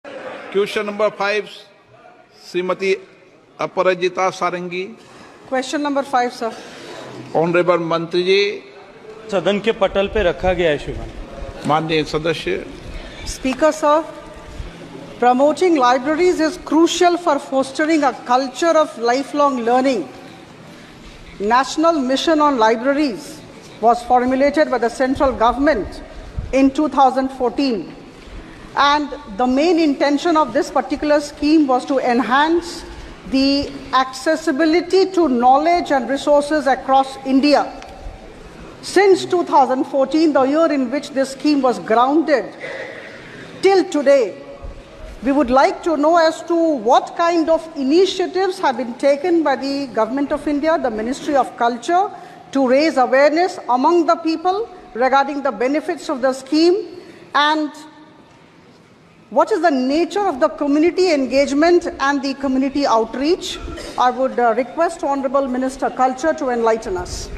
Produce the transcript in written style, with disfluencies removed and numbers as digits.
Question number 5, Srimati Aparajita Sarangi. Question number 5, sir. Honorable मंत्री जी, सदन के पटल पे रखा गया है श्रीमान. माननीय सदस्य. Speaker, sir. Promoting libraries is crucial for fostering a culture of lifelong learning. National Mission on Libraries was formulated by the central government in 2014. And the main intention of this particular scheme was to enhance the accessibility to knowledge and resources across India. Since 2014, the year in which this scheme was grounded, till today, we would like to know as to what kind of initiatives have been taken by the Government of India, the Ministry of Culture, to raise awareness among the people regarding the benefits of the scheme, and what is the nature of the community engagement and the community outreach. I would request Honorable Minister Culture to enlighten us.